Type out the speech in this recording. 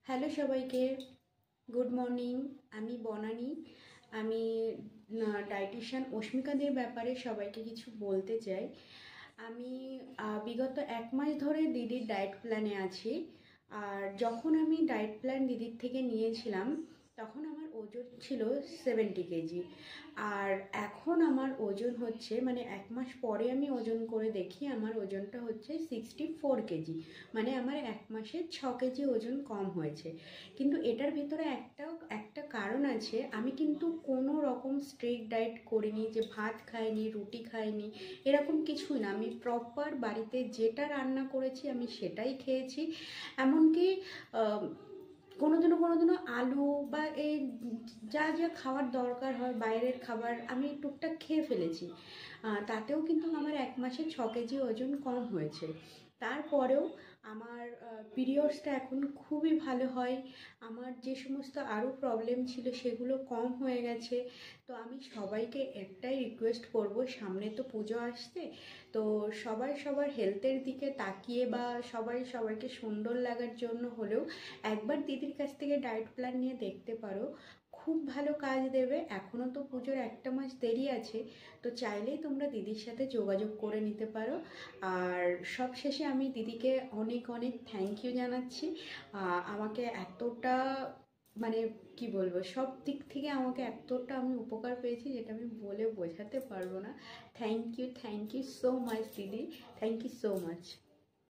Hello সবাইকে, good morning. আমি বনানী। আমি ডায়েটিশিয়ান অস্মিকাদের ব্যাপারে সবাইকে কিছু বলতে চাই। আমি বিগত 1 মাস ধরে দিদির ডায়েট প্ল্যানে আছি। আর যখন আমি ডায়েট প্ল্যান দিদির থেকে নিয়েছিলাম তখন আমার ওজন ছিল 70 কেজি। আর এখন আমার ওজন হচ্ছে, মানে 1 মাস পরে আমি ওজন করে দেখি আমার ওজনটা হচ্ছে 64 কেজি। মানে আমার 1 মাসে 6 কেজি ওজন কম হয়েছে। কিন্তু এটার ভিতরে একটা কারণ আছে। আমি কিন্তু কোনো রকম স্ট্রিক্ট ডায়েট করিনি, যে ভাত খাইনি, রুটি খাইনি, এরকম কিছুই না। আমি প্রপার বাড়িতে যেটা রান্না করেছি আমি সেটাই খেয়েছি। এমনকি কোনোদিনও আলু বা এই যা যা খাওয়ার দরকার হয় বাইরের খাবার আমি টুকটাক খেয়ে ফেলেছি। তাতেও কিন্তু আমার 1 মাসে 6 কেজি ওজন কম হয়েছে। তারপরেও আমার পিরিয়ডসটা এখন খুবই ভালো হয়। আমার যে সমস্ত আরও প্রবলেম ছিল সেগুলো কম হয়ে গেছে। তো আমি সবাইকে একটাই রিকোয়েস্ট করব, সামনে তো পুজো আসছে, তো সবাই সবার হেলথের দিকে তাকিয়ে বা সবাই সবাইকে সুন্দর লাগার জন্য হলেও একবার দিদির কাছ থেকে ডায়েট প্ল্যান নিয়ে দেখতে পারো। খুব ভালো কাজ দেবে। এখনও তো পুজোর 1 মাস দেরি আছে, তো চাইলেই তোমরা দিদির সাথে যোগাযোগ করে নিতে পারো। আর সব শেষে আমি দিদিকে অনেক অনেক থ্যাংক ইউ জানাচ্ছি। আমাকে এতটা, মানে কি বলবো, সব দিক থেকে আমাকে এতটা আমি উপকার পেয়েছি যেটা আমি বলে বোঝাতে পারবো না। থ্যাংক ইউ সো মাচ দিদি, থ্যাংক ইউ সো মাচ।